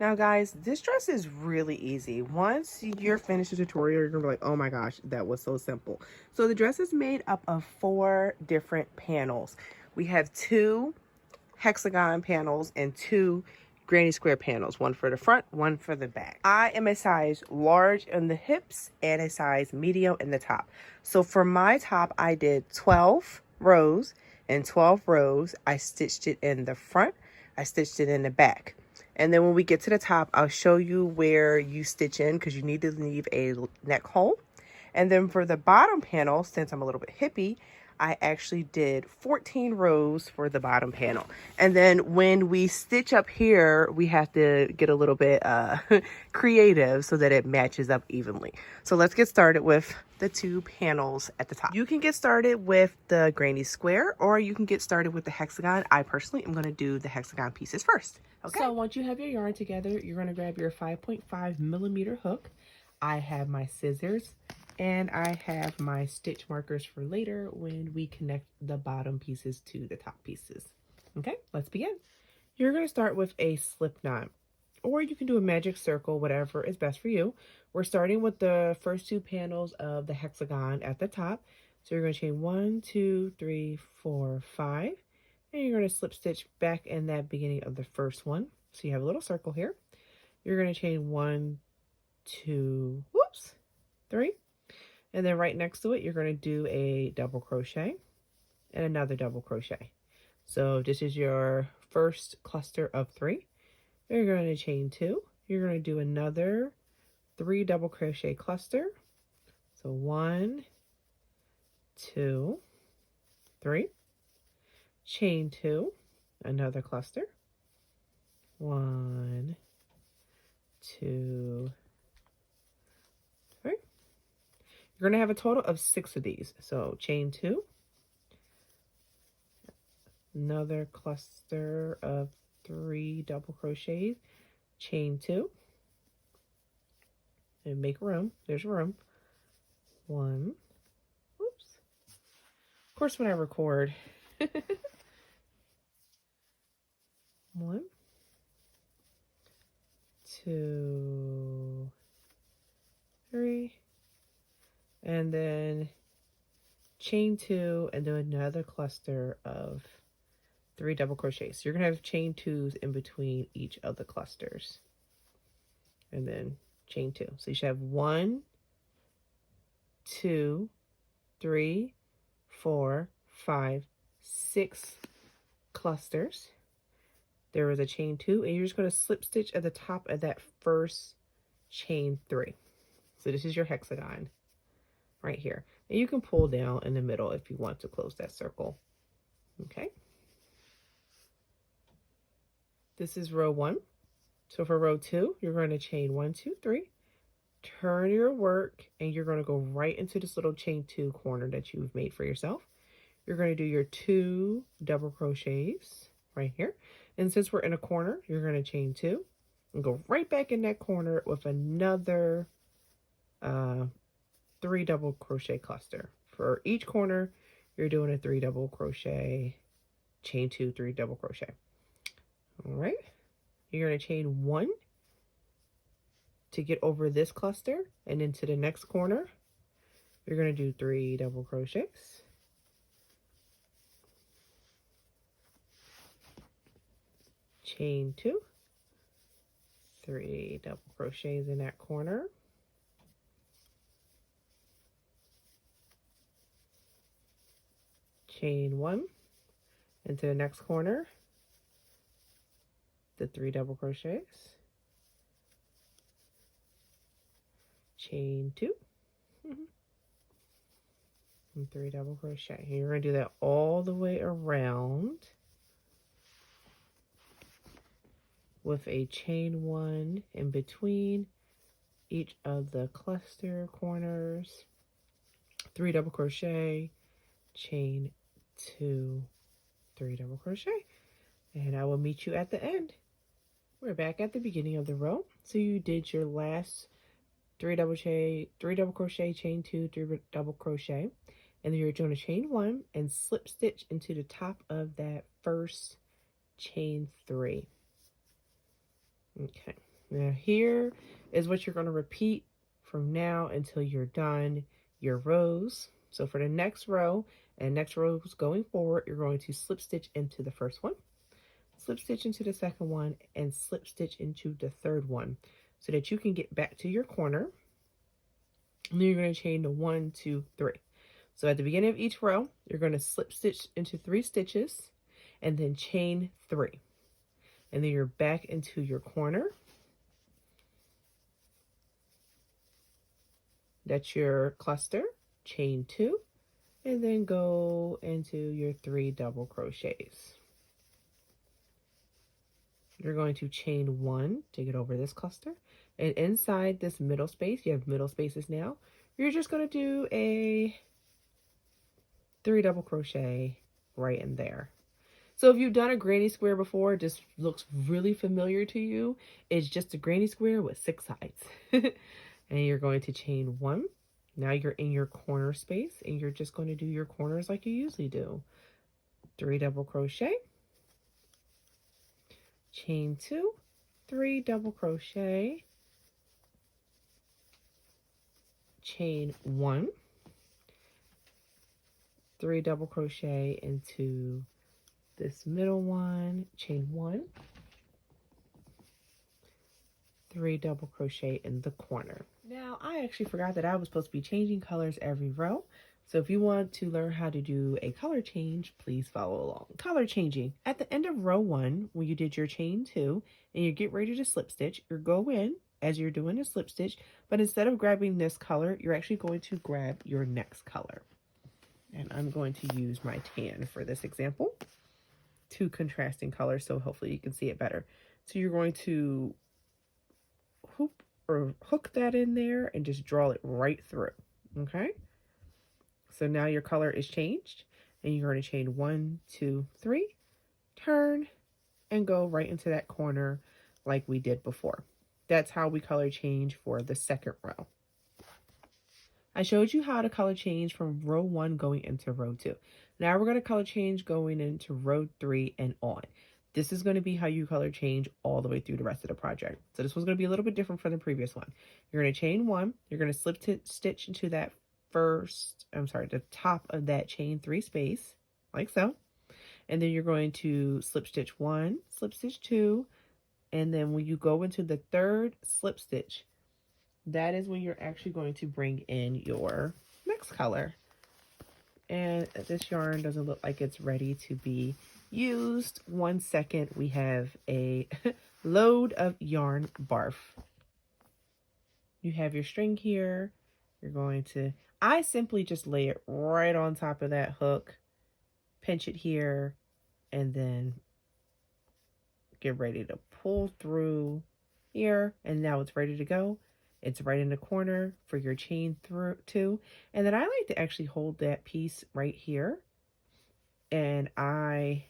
Now guys, this dress is really easy. Once you're finished the tutorial, you're gonna be like, oh my gosh, that was so simple. So the dress is made up of 4 different panels. We have 2 hexagon panels and 2 granny square panels, one for the front, one for the back. I am a size large in the hips and a size medium in the top. So for my top, I did 12 rows, and 12 rows I stitched it in the front, I stitched it in the back. And then when we get to the top, I'll show you where you stitch in because you need to leave a neck hole. And then for the bottom panel, since I'm a little bit hippie, I actually did 14 rows for the bottom panel. And then when we stitch up here, we have to get a little bit creative so that it matches up evenly. So let's get started with the 2 panels at the top. You can get started with the granny square or you can get started with the hexagon. I personally am going to do the hexagon pieces first. Okay. So once you have your yarn together, you're going to grab your 5.5 millimeter hook. I have my scissors and I have my stitch markers for later when we connect the bottom pieces to the top pieces. Okay, let's begin. You're going to start with a slip knot, or you can do a magic circle, whatever is best for you. We're starting with the first 2 panels of the hexagon at the top. So you're going to chain 1, 2, 3, 4, 5. And you're going to slip stitch back in that beginning of the first one. So you have a little circle here. You're going to chain 1, 2, whoops, 3. And then right next to it, you're going to do a double crochet and another double crochet. So this is your first cluster of 3. You're going to chain 2. You're going to do another 3 double crochet cluster. So 1, 2, 3. Chain 2, another cluster. 1, 2, 3. You're going to have a total of 6 of these. So chain 2, another cluster of 3 double crochets, chain 2, and make room. There's room. 1, oops. Of course, when I record, 1, 2, 3, and then chain 2 and do another cluster of 3 double crochets. So you're gonna have chain 2s in between each of the clusters, and then chain 2. So you should have 1, 2, 3, 4, 5, 6 clusters. There is a chain 2, and you're just going to slip stitch at the top of that first chain 3. So this is your hexagon right here. And you can pull down in the middle if you want to close that circle. Okay. This is row 1. So for row 2, you're going to chain 1, 2, 3. Turn your work, and you're going to go right into this little chain 2 corner that you've made for yourself. You're going to do your 2 double crochets right here. And since we're in a corner, you're going to chain 2 and go right back in that corner with another 3 double crochet cluster. For each corner, you're doing a 3 double crochet, chain 2, 3 double crochet. All right. You're going to chain 1 to get over this cluster, and into the next corner, you're going to do 3 double crochets. Chain 2, 3 double crochets in that corner. Chain 1 into the next corner, the 3 double crochets. Chain 2 and 3 double crochet. You're going to do that all the way around with a chain 1 in between each of the cluster corners, 3 double crochet, chain 2, 3 double crochet, and I will meet you at the end. We're back at the beginning of the row. So you did your last 3 double crochet, chain 2, 3 double crochet, and then you're going to chain 1 and slip stitch into the top of that first chain 3. Okay, now here is what you're going to repeat from now until you're done your rows. So for the next row and next rows going forward, you're going to slip stitch into the first one, slip stitch into the second one, and slip stitch into the third one so that you can get back to your corner. And then you're going to chain the 1, 2, 3. So at the beginning of each row, you're going to slip stitch into 3 stitches and then chain 3. And then you're back into your corner. That's your cluster, chain 2, and then go into your 3 double crochets. You're going to chain 1 to get over this cluster, and inside this middle space, you have middle spaces now, you're just going to do a 3 double crochet right in there. So if you've done a granny square before, this looks really familiar to you. It's just a granny square with 6 sides. And you're going to chain 1. Now you're in your corner space, and you're just going to do your corners like you usually do. 3 double crochet, chain 2, 3 double crochet, chain 1, 3 double crochet into this middle one, chain 1, 3 double crochet in the corner. Now, I actually forgot that I was supposed to be changing colors every row. So if you want to learn how to do a color change, please follow along. Color changing. At the end of row 1, when you did your chain 2 and you get ready to slip stitch, you go in as you're doing a slip stitch, but instead of grabbing this color, you're actually going to grab your next color. And I'm going to use my tan for this example. 2 contrasting colors, so hopefully you can see it better. So you're going to hook that in there and just draw it right through. Okay, so now your color is changed, and you're going to chain 1, 2, 3, turn, and go right into that corner like we did before. That's how we color change for the second row. I showed you how to color change from row 1 going into row 2. Now we're going to color change going into row 3 and on. This is going to be how you color change all the way through the rest of the project. So this one's going to be a little bit different from the previous one. You're going to chain 1. You're going to slip stitch into that the top of that chain 3 space, like so. And then you're going to slip stitch 1, slip stitch 2. And then when you go into the third slip stitch, that is when you're actually going to bring in your next color. And this yarn doesn't look like it's ready to be used. 1 second, we have a load of yarn barf. You have your string here. You're going to, I simply just lay it right on top of that hook, pinch it here, and then get ready to pull through here. And now it's ready to go. It's right in the corner for your chain through 2. And then I like to actually hold that piece right here, and I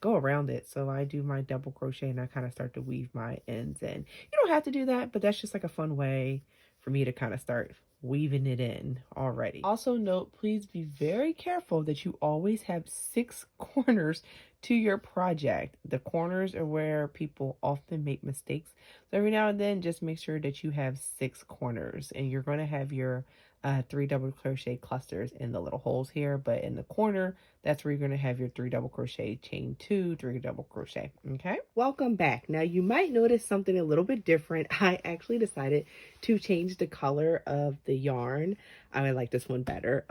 go around it. So I do my double crochet and I kind of start to weave my ends in. You don't have to do that, but that's just like a fun way for me to kind of start weaving it in already. Also note, please be very careful that you always have 6 corners to your project. The corners are where people often make mistakes. So every now and then, just make sure that you have 6 corners, and you're going to have your 3 double crochet clusters in the little holes here, but in the corner, that's where you're going to have your 3 double crochet, chain 2, 3 double crochet. Okay, welcome back. Now you might notice something a little bit different. I actually decided to change the color of the yarn. I like this one better.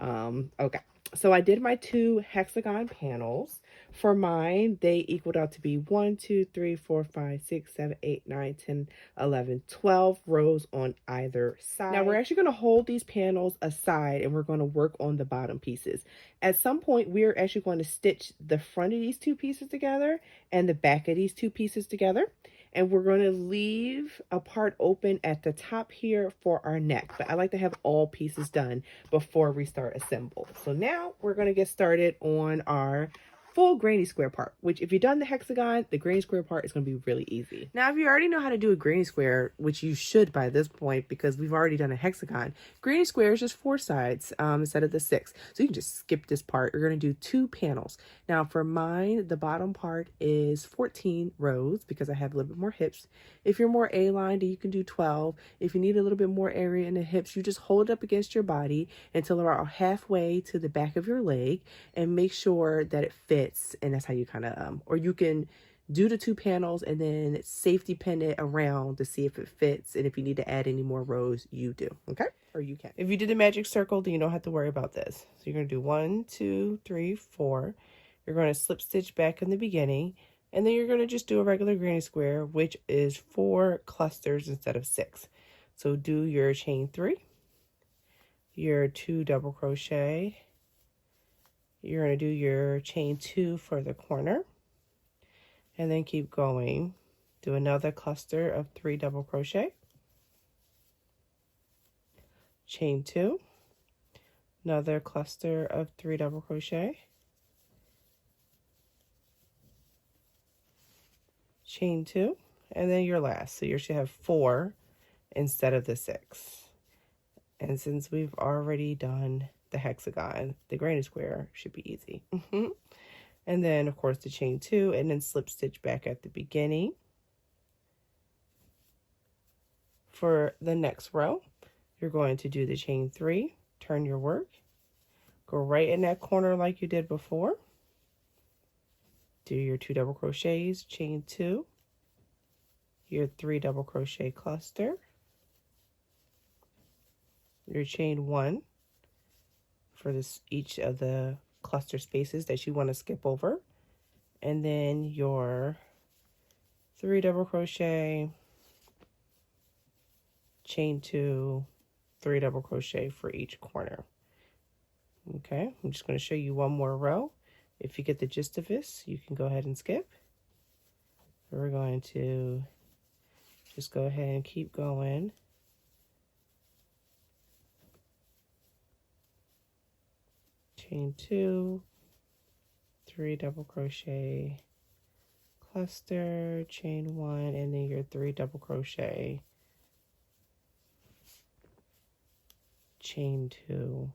Okay, so I did my 2 hexagon panels. For mine, they equaled out to be 1, 2, 3, 4, 5, 6, 7, 8, 9, 10, 11, 12 rows on either side. Now we're actually going to hold these panels aside, and we're going to work on the bottom pieces. At some point, we're actually going to stitch the front of these 2 pieces together and the back of these 2 pieces together. And we're going to leave a part open at the top here for our neck. But I like to have all pieces done before we start assemble. So now we're going to get started on our full granny square part, which if you've done the hexagon, the granny square part is going to be really easy. Now, if you already know how to do a granny square, which you should by this point because we've already done a hexagon, granny square is just 4 sides instead of the 6. So you can just skip this part. You're going to do 2 panels. Now, for mine, the bottom part is 14 rows because I have a little bit more hips. If you're more A-lined, you can do 12. If you need a little bit more area in the hips, you just hold it up against your body until about halfway to the back of your leg and make sure that it fits. And that's how you kind of or you can do the 2 panels and then safety pin it around to see if it fits, and if you need to add any more rows, you do. Okay, or you can. If you did a magic circle, then you don't have to worry about this. So you're going to do 1 2 3 4. You're going to slip stitch back in the beginning, and then you're going to just do a regular granny square, which is 4 clusters instead of 6. So do your chain 3, your 2 double crochet. You're going to do your chain 2 for the corner, and then keep going. Do another cluster of 3 double crochet, chain 2, another cluster of 3 double crochet, chain 2, and then your last. So you should have 4 instead of the 6. And since we've already done the hexagon, the granny square should be easy. And then of course the chain 2, and then slip stitch back at the beginning. For the next row, you're going to do the chain 3, turn your work, go right in that corner like you did before, do your 2 double crochets, chain 2, your 3 double crochet cluster, your chain 1 for this each of the cluster spaces that you want to skip over, and then your 3 double crochet, chain 2, 3 double crochet for each corner. Okay, I'm just going to show you one more row. If you get the gist of this, you can go ahead and skip. We're going to just go ahead and keep going. Chain 2, 3 double crochet cluster, chain 1, and then your 3 double crochet, chain 2,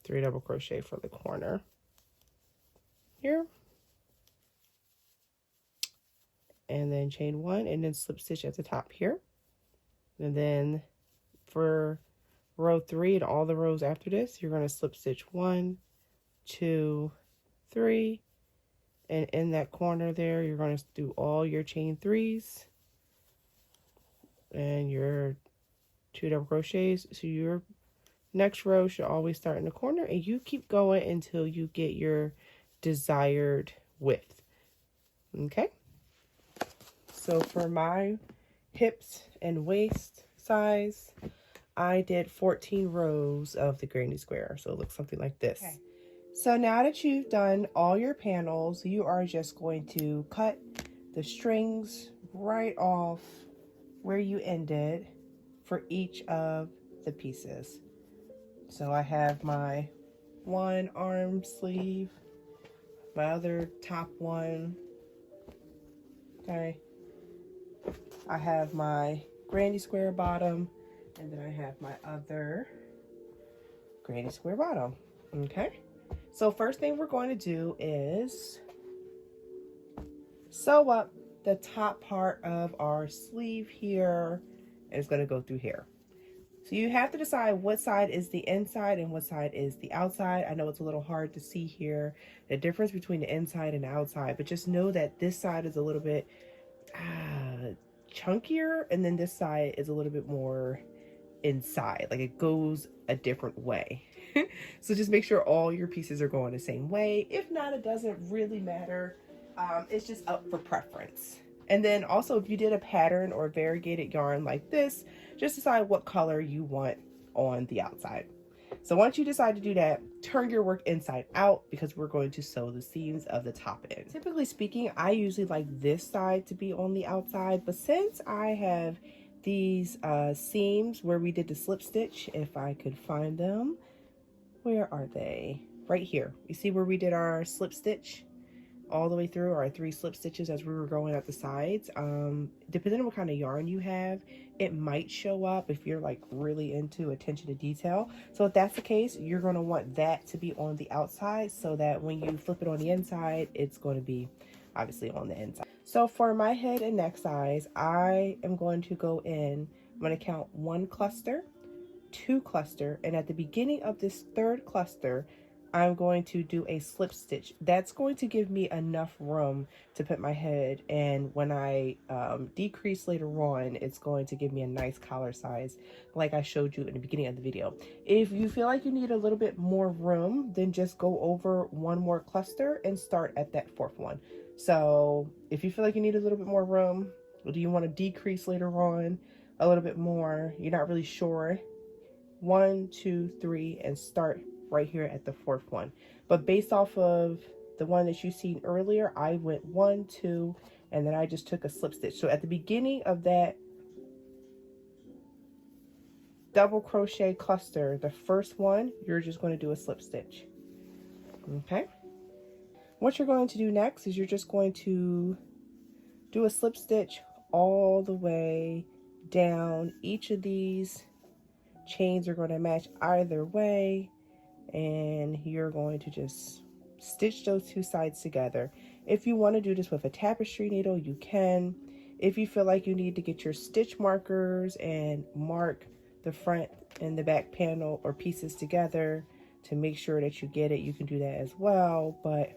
3 double crochet for the corner here, and then chain 1, and then slip stitch at the top here. And then for row 3 and all the rows after this, you're going to slip stitch 1 2 3, and in that corner there you're going to do all your chain 3s and your 2 double crochets. So your next row should always start in the corner, and you keep going until you get your desired width. Okay, so for my hips and waist size, I did 14 rows of the granny square, so it looks something like this. Okay. So now that you've done all your panels, you are just going to cut the strings right off where you ended for each of the pieces. So I have my one arm sleeve, my other top one. Okay, I have my granny square bottom, and then I have my other granny square bottom. Okay, so first thing we're going to do is sew up the top part of our sleeve here, and it's going to go through here. So you have to decide what side is the inside and what side is the outside. I know it's a little hard to see here, the difference between the inside and the outside, but just know that this side is a little bit chunkier, and then this side is a little bit more inside, like it goes a different way. So just make sure all your pieces are going the same way. If not, it doesn't really matter. It's just up for preference. And then also, if you did a pattern or variegated yarn like this, just decide what color you want on the outside. So once you decide to do that, turn your work inside out, because we're going to sew the seams of the top end. Typically speaking, I usually like this side to be on the outside, but since I have these seams where we did the slip stitch, if I could find them, where are they? right here. You see where we did our slip stitch all the way through, our 3 slip stitches as we were going at the sides? Depending on what kind of yarn you have, it might show up if you're like really into attention to detail. So if that's the case, you're going to want that to be on the outside so that when you flip it on the inside, it's going to be obviously on the inside. So for my head and neck size, I am going to go in, I'm going to count 1 cluster, 2 cluster, and at the beginning of this 3rd cluster, I'm going to do a slip stitch. That's going to give me enough room to put my head, and when I decrease later on, it's going to give me a nice collar size like I showed you in the beginning of the video. If you feel like you need a little bit more room, then just go over 1 more cluster and start at that 4th one. So if you feel like you need a little bit more room, or do you want to decrease later on a little bit more, you're not really sure, 1, 2, 3, and start right here at the 4th one. But based off of the one that you seen earlier, I went 1, 2, and then I just took a slip stitch. So at the beginning of that double crochet cluster, the 1st one, you're just going to do a slip stitch. Okay. What you're going to do next is you're just going to do a slip stitch all the way down. Each of these chains are going to match either way, and you're going to just stitch those 2 sides together. If you want to do this with a tapestry needle, you can. If you feel like you need to get your stitch markers and mark the front and the back panel or pieces together to make sure that you get it, you can do that as well. But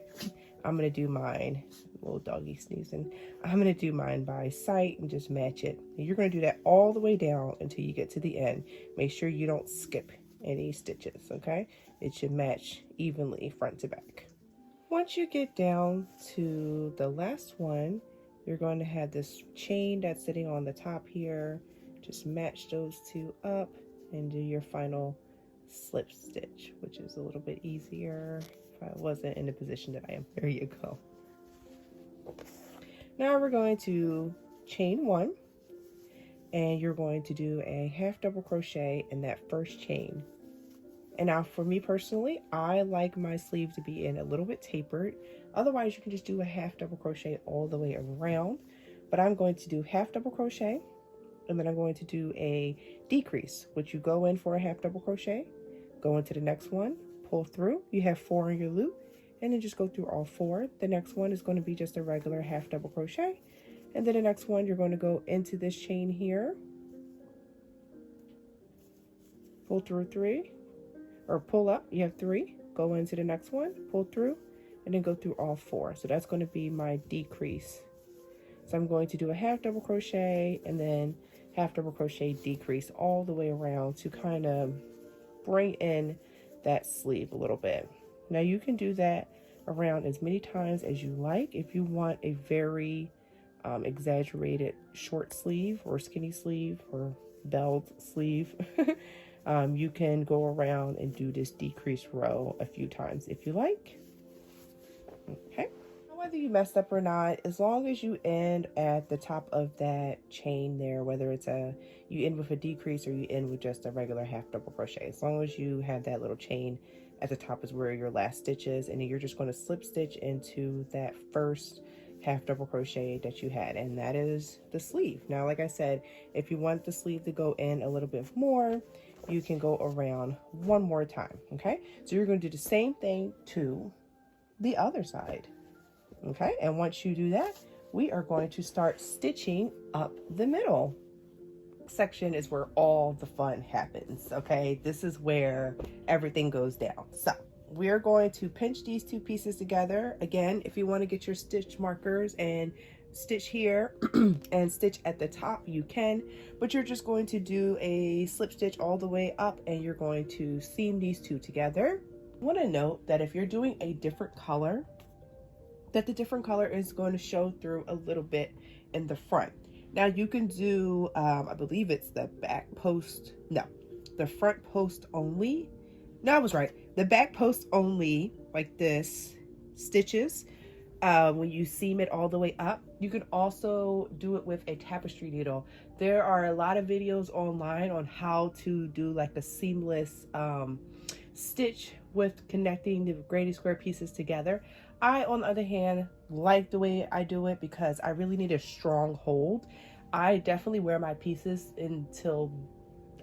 I'm going to do mine, little doggy sneezing, I'm going to do mine by sight and just match it. And you're going to do that all the way down until you get to the end. Make sure you don't skip any stitches, okay? It should match evenly front to back. Once you get down to the last one, you're going to have this chain that's sitting on the top here. Just match those 2 up and do your final slip stitch, which is a little bit easier if I wasn't in the position that I am. There you go. Now we're going to chain 1, and you're going to do a half double crochet in that 1st chain. And now for me personally, I like my sleeve to be in a little bit tapered. Otherwise, you can just do a half double crochet all the way around. But I'm going to do half double crochet, and then I'm going to do a decrease, which you go in for a half double crochet, go into the next one, pull through, you have 4 in your loop, and then just go through all 4. The next one is going to be just a regular half double crochet, and then the next one you're going to go into this chain here, pull through 3, or pull up, you have 3, go into the next one, pull through, and then go through all 4. So that's going to be my decrease. So I'm going to do a half double crochet and then half double crochet decrease all the way around to kind of bring in that sleeve a little bit. Now you can do that around as many times as you like. If you want a very exaggerated short sleeve or skinny sleeve or belled sleeve, you can go around and do this decrease row a few times if you like. Okay. Whether you messed up or not, as long as you end at the top of that chain there, whether it's you end with a decrease or you end with just a regular half double crochet, as long as you have that little chain at the top is where your last stitch is, and then you're just going to slip stitch into that 1st half double crochet that you had, and that is the sleeve. Now, like I said, if you want the sleeve to go in a little bit more, you can go around 1 more time. Okay, so you're going to do the same thing to the other side. Okay, and once you do that, we are going to start stitching up the middle. Section is where all the fun happens. Okay, this is where everything goes down. So we're going to pinch these 2 pieces together. Again, if you want to get your stitch markers and stitch here and stitch at the top, you can, but you're just going to do a slip stitch all the way up, and you're going to seam these 2 together. I want to note that if you're doing a different color, that the different color is going to show through a little bit in the front. Now you can do, I believe it's the back post, no, the front post only. No, I was right. The back post only, like this, stitches, when you seam it all the way up. You can also do it with a tapestry needle. There are a lot of videos online on how to do like a seamless stitch with connecting the granny square pieces together. I, on the other hand, like the way I do it because I really need a strong hold. I definitely wear my pieces until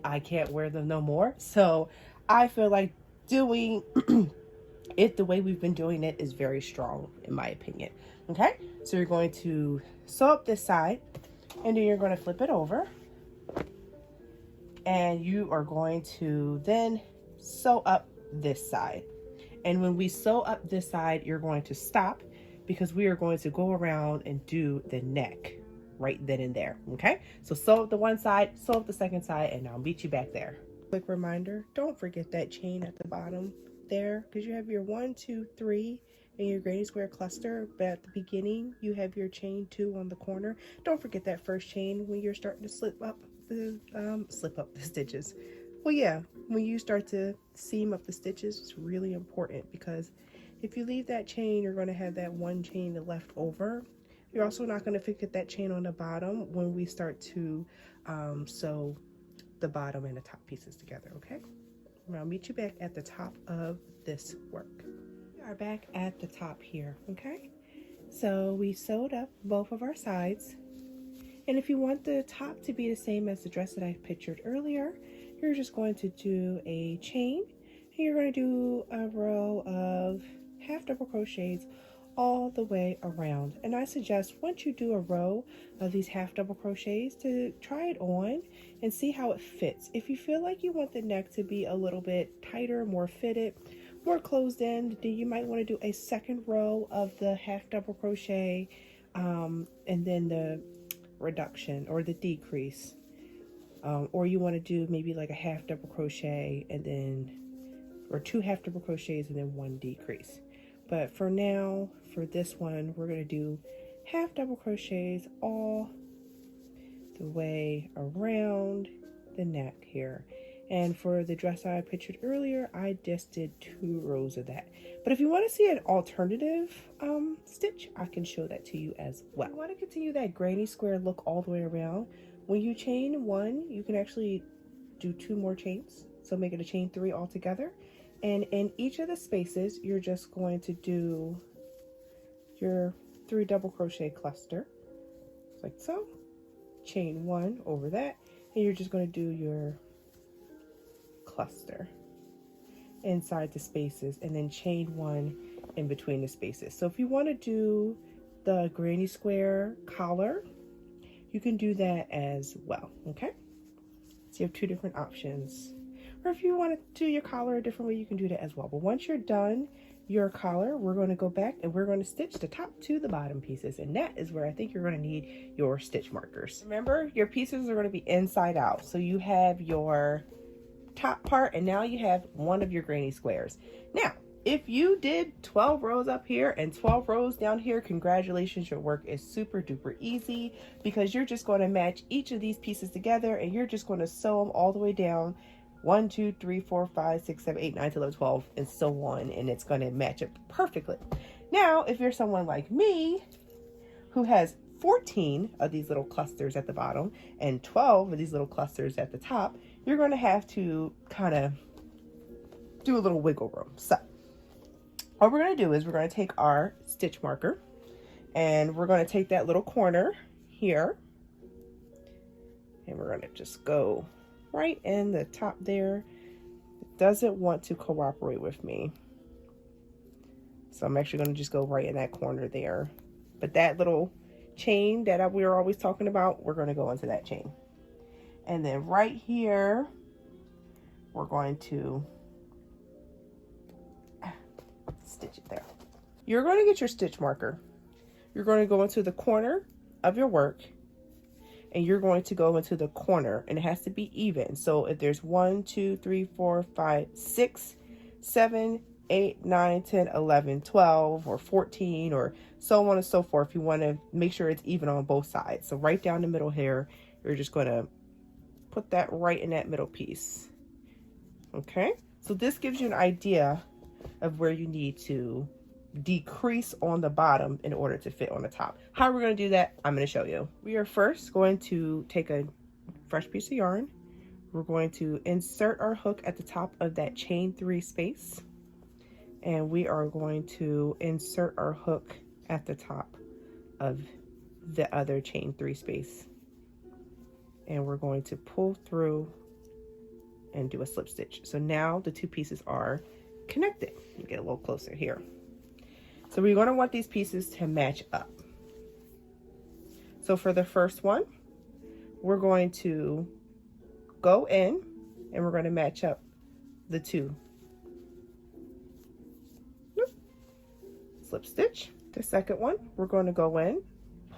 I can't wear them no more. So I feel like doing it the way we've been doing it is very strong, in my opinion. Okay, so you're going to sew up this side, and then you're going to flip it over, and you are going to then sew up this side. And when we sew up this side, you're going to stop because we are going to go around and do the neck right then and there. Okay, so sew up the one side, sew up the second side, and I'll meet you back there. Quick reminder, don't forget that chain at the bottom there, because you have your 1, 2, 3 in your granny square cluster, but at the beginning you have your chain 2 on the corner. Don't forget that first chain when you're starting to slip up the stitches. Well, yeah, when you start to seam up the stitches, it's really important, because if you leave that chain, you're going to have that one chain left over. You're also not going to forget that chain on the bottom when we start to sew the bottom and the top pieces together. Okay, I'll meet you back at the top of this work. We are back at the top here. Okay, so we sewed up both of our sides, and if you want the top to be the same as the dress that I pictured earlier, you're just going to do a chain, and you're going to do a row of half double crochets all the way around. And I suggest once you do a row of these half double crochets to try it on and see how it fits. If you feel like you want the neck to be a little bit tighter, more fitted, more closed in, then you might want to do a second row of the half double crochet and then the reduction or the decrease, or you want to do maybe like a half double crochet and then, or 2 half double crochets and then 1 decrease. But for now, for this one, we're going to do half double crochets all the way around the neck here. And for the dress I pictured earlier, I just did 2 rows of that. But if you want to see an alternative stitch, I can show that to you as well. If you want to continue that granny square look all the way around, when you chain 1, you can actually do 2 more chains. So make it a chain 3 altogether. And in each of the spaces, you're just going to do your 3 double crochet cluster, like so. Chain 1 over that, and you're just going to do your cluster inside the spaces, and then chain 1 in between the spaces. So if you want to do the granny square collar, you can do that as well. Okay, so you have 2 different options. Or if you want to do your collar a different way, you can do that as well. But once you're done your collar, we're going to go back and we're going to stitch the top to the bottom pieces. And that is where I think you're going to need your stitch markers. Remember, your pieces are going to be inside out. So you have your top part, and now you have one of your granny squares. Now, if you did 12 rows up here and 12 rows down here, congratulations, your work is super duper easy, because you're just going to match each of these pieces together and you're just going to sew them all the way down. 1, 2, 3, 4, 5, 6, 7, 8, 9, 10, 11, 12, and so on, and it's going to match up perfectly. Now, if you're someone like me who has 14 of these little clusters at the bottom and 12 of these little clusters at the top, you're going to have to kind of do a little wiggle room. So what we're going to do is we're going to take our stitch marker and we're going to take that little corner here and we're going to just go right in the top there. It doesn't want to cooperate with me, so I'm actually going to just go right in that corner there. But that little chain that we were always talking about, we're going to go into that chain, and then right here we're going to stitch it there. You're going to get your stitch marker, you're going to go into the corner of your work, and you're going to go into the corner, and it has to be even. So if there's 1, 2, 3, 4, 5, 6, 7, 8, 9, 10, 11, 12, or 14, or so on and so forth. You want to make sure it's even on both sides. So right down the middle here, you're just going to put that right in that middle piece. Okay, so this gives you an idea of where you need to decrease on the bottom in order to fit on the top. How we're going to do that, I'm going to show you. We are first going to take a fresh piece of yarn, we're going to insert our hook at the top of that chain 3 space, and we are going to insert our hook at the top of the other chain 3 space, and we're going to pull through and do a slip stitch. So now the 2 pieces are connected. Let me get a little closer here. So we're going to want these pieces to match up. So for the first one, we're going to go in and we're going to match up the 2. Slip stitch. The second one, we're going to go in,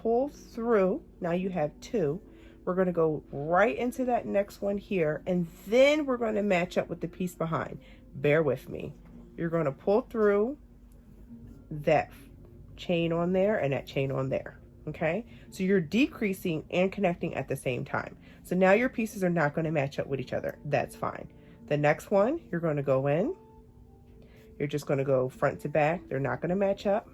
pull through. Now you have 2. We're going to go right into that next one here, and then we're going to match up with the piece behind. Bear with me. You're going to pull through that chain on there and that chain on there. Okay, so you're decreasing and connecting at the same time. So now your pieces are not going to match up with each other. That's fine. The next one, you're going to go in. You're just going to go front to back. They're not going to match up.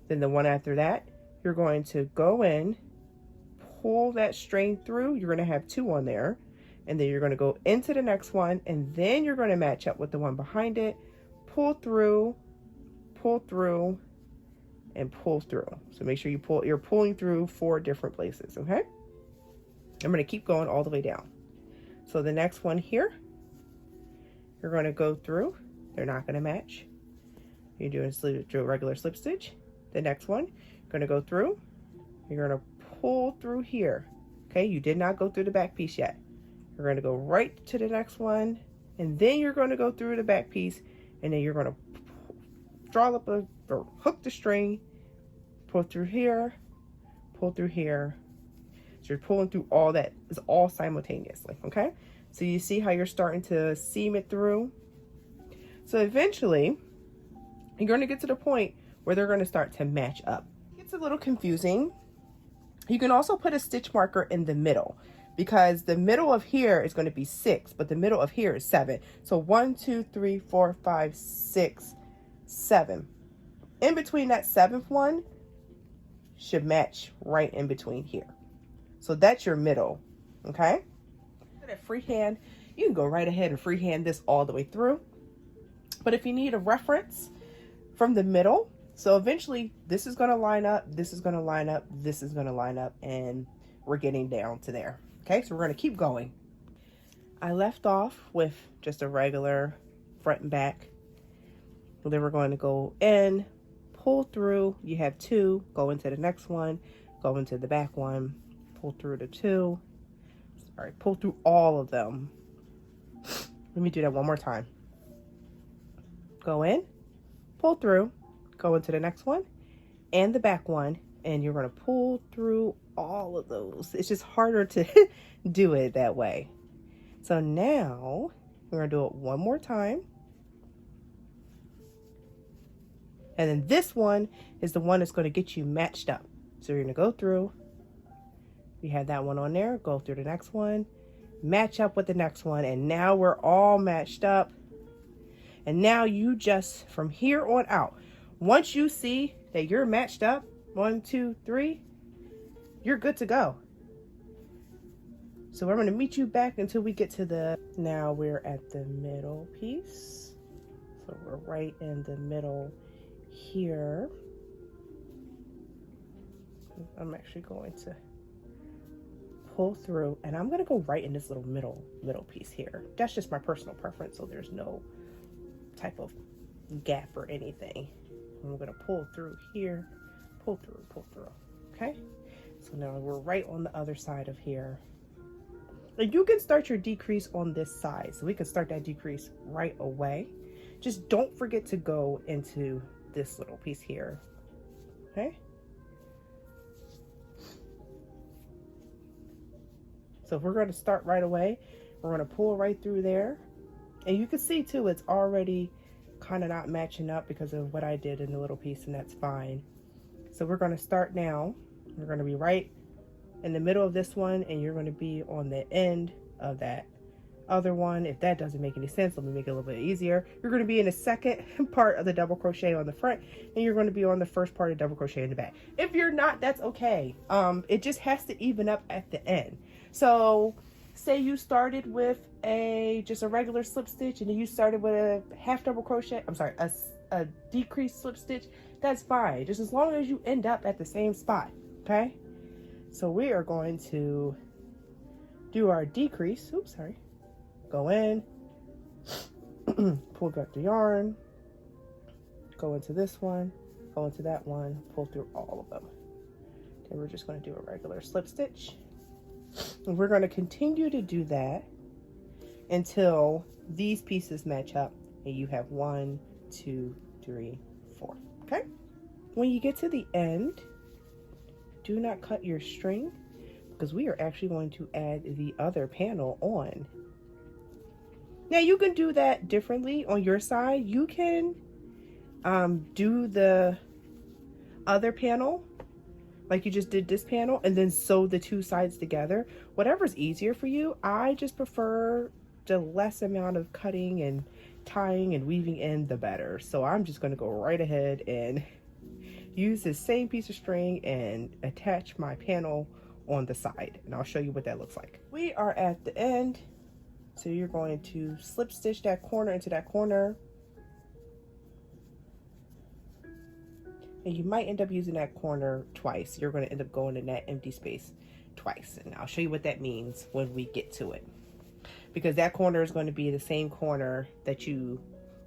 Then the one after that, you're going to go in, pull that string through. You're going to have 2 on there. And then you're going to go into the next one, and then you're going to match up with the one behind it. Pull through, and pull through. So make sure you're pulling through 4 different places, okay? I'm going to keep going all the way down. So the next one here, you're going to go through. They're not going to match. You're doing a regular slip stitch. The next one, you're going to go through. You're going to pull through here. Okay, you did not go through the back piece yet. You're going to go right to the next one, and then you're going to go through the back piece, and then you're going to draw up or hook the string, pull through here, pull through here. So you're pulling through all that. It's all simultaneously, okay? So you see how you're starting to seam it through? So eventually, you're going to get to the point where they're going to start to match up. It's a little confusing. You can also put a stitch marker in the middle, because the middle of here is going to be 6, but the middle of here is 7. So 1, 2, 3, 4, 5, 6, 7. In between that 7th one should match right in between here. So that's your middle, okay? That freehand, you can go right ahead and freehand this all the way through. But if you need a reference from the middle, so eventually this is going to line up, this is going to line up, this is going to line up, and we're getting down to there. Okay, so we're going to keep going. I left off with just a regular front and back. And then we're going to go in, pull through. You have 2, go into the next one, go into the back one, pull through the 2. All right, pull through all of them. Let me do that one more time. Go in, pull through, go into the next one and the back one, and you're going to pull through all of those. It's just harder to do it that way. So now we're going to do it one more time. And then this one is the one that's going to get you matched up. So you're going to go through. You have that one on there. Go through the next one. Match up with the next one. And now we're all matched up. And now you just, from here on out, once you see that you're matched up, 1, 2, 3, you're good to go. So I'm going to meet you back until we get to the, now we're at the middle piece. So we're right in the middle here. I'm actually going to pull through, and I'm going to go right in this little middle piece here. That's just my personal preference, so there's no type of gap or anything. I'm going to pull through here, pull through, okay? So now we're right on the other side of here. And you can start your decrease on this side. So we can start that decrease right away. Just don't forget to go into this little piece here, okay? So if we're going to start right away, we're going to pull right through there. And you can see too, it's already kind of not matching up because of what I did in the little piece, and that's fine. So we're going to start now. We're going to be right in the middle of this one, and you're going to be on the end of that other one. If that doesn't make any sense, let me make it a little bit easier. You're going to be in the second part of the double crochet on the front, and you're going to be on the first part of double crochet in the back. If you're not, that's okay. It just has to even up at the end. So say you started with just a regular slip stitch and then you started with a half double crochet, I'm sorry, a decreased slip stitch, that's fine, just as long as you end up at the same spot. Okay, so we are going to do our decrease. Oops, sorry. Go in, pull back the yarn, go into this one, go into that one, pull through all of them. Okay, we're just going to do a regular slip stitch. And we're going to continue to do that until these pieces match up and you have 1, 2, 3, 4. Okay? When you get to the end, do not cut your string because we are actually going to add the other panel on. Now you can do that differently on your side. You can do the other panel like you just did this panel and then sew the two sides together. Whatever's easier for you. I just prefer the less amount of cutting and tying and weaving in, the better. So I'm just going to go right ahead and use this same piece of string and attach my panel on the side, and I'll show you what that looks like. We are at the end, so you're going to slip stitch that corner into that corner, and you might end up using that corner twice. You're going to end up going in that empty space twice, and I'll show you what that means when we get to it, because that corner is going to be the same corner that you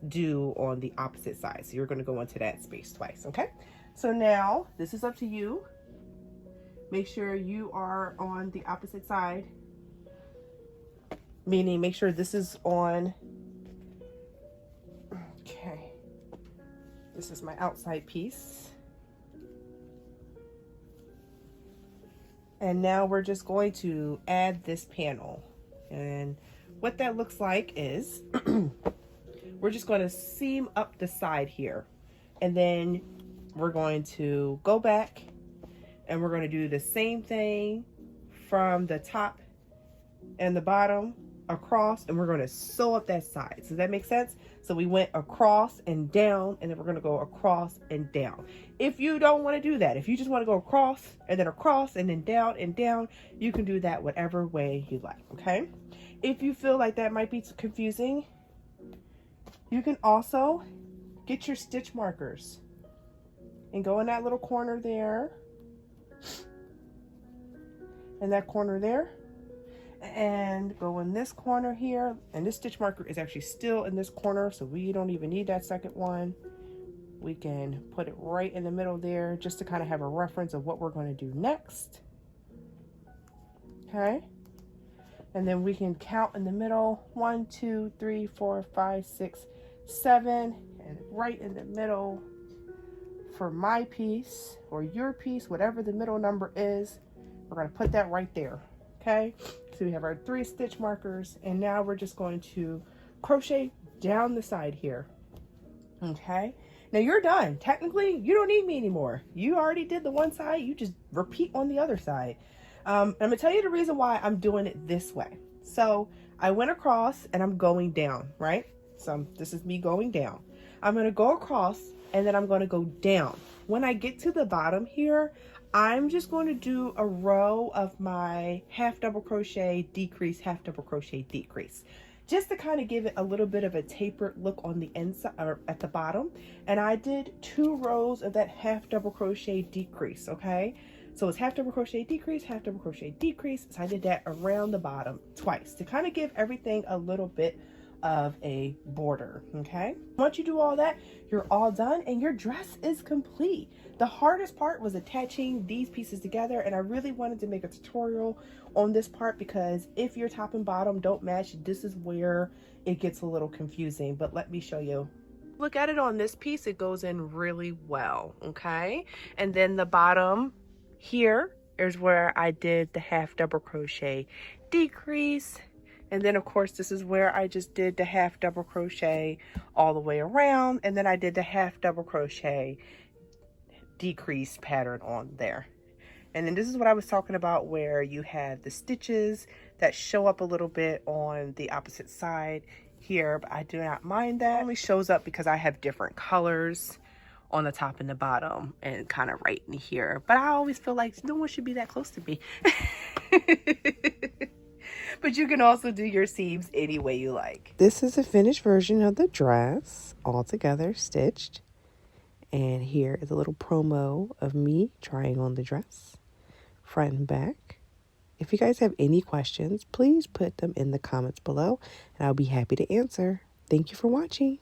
do on the opposite side, so you're going to go into that space twice. Okay, so now this is up to you. Make sure you are on the opposite side, meaning make sure this is on. Okay, this is my outside piece. And now we're just going to add this panel. And what that looks like is we're just going to seam up the side here. And then we're going to go back and we're going to do the same thing from the top and the bottom across, and we're going to sew up that side. Does that make sense? So we went across and down, and then we're going to go across and down. If you don't want to do that, if you just want to go across and then down, you can do that whatever way you like. Okay, if you feel like that might be confusing, you can also get your stitch markers and go in that little corner there and that corner there, and go in this corner here, and this stitch marker is actually still in this corner, so we don't even need that second one. We can put it right in the middle there just to kind of have a reference of what we're going to do next. Okay, and then we can count in the middle, 1, 2, 3, 4, 5, 6, 7, and right in the middle for my piece or your piece, whatever the middle number is, we're going to put that right there. Okay, so we have our 3 stitch markers, and now we're just going to crochet down the side here. Okay, now you're done. Technically, you don't need me anymore. You already did the one side, you just repeat on the other side. I'm gonna tell you the reason why I'm doing it this way. So I went across and I'm going down, right? So this is me going down. I'm gonna go across and then I'm gonna go down. When I get to the bottom here, I'm just going to do a row of my half double crochet, decrease, half double crochet, decrease, just to kind of give it a little bit of a tapered look on the inside or at the bottom. And I did 2 rows of that half double crochet decrease. Okay, so it's half double crochet decrease, half double crochet decrease. So I did that around the bottom twice to kind of give everything a little bit of a border. Okay, once you do all that, you're all done and your dress is complete. The hardest part was attaching these pieces together, and I really wanted to make a tutorial on this part because if your top and bottom don't match, this is where it gets a little confusing. But let me show you. Look at it on this piece, it goes in really well. Okay, and then the bottom here is where I did the half double crochet decrease. And then of course, this is where I just did the half double crochet all the way around. And then I did the half double crochet decrease pattern on there. And then this is what I was talking about, where you have the stitches that show up a little bit on the opposite side here, but I do not mind that. It only shows up because I have different colors on the top and the bottom and kind of right in here. But I always feel like no one should be that close to me. But you can also do your seams any way you like. This is a finished version of the dress, all together stitched. And here is a little promo of me trying on the dress, front and back. If you guys have any questions, please put them in the comments below, and I'll be happy to answer. Thank you for watching.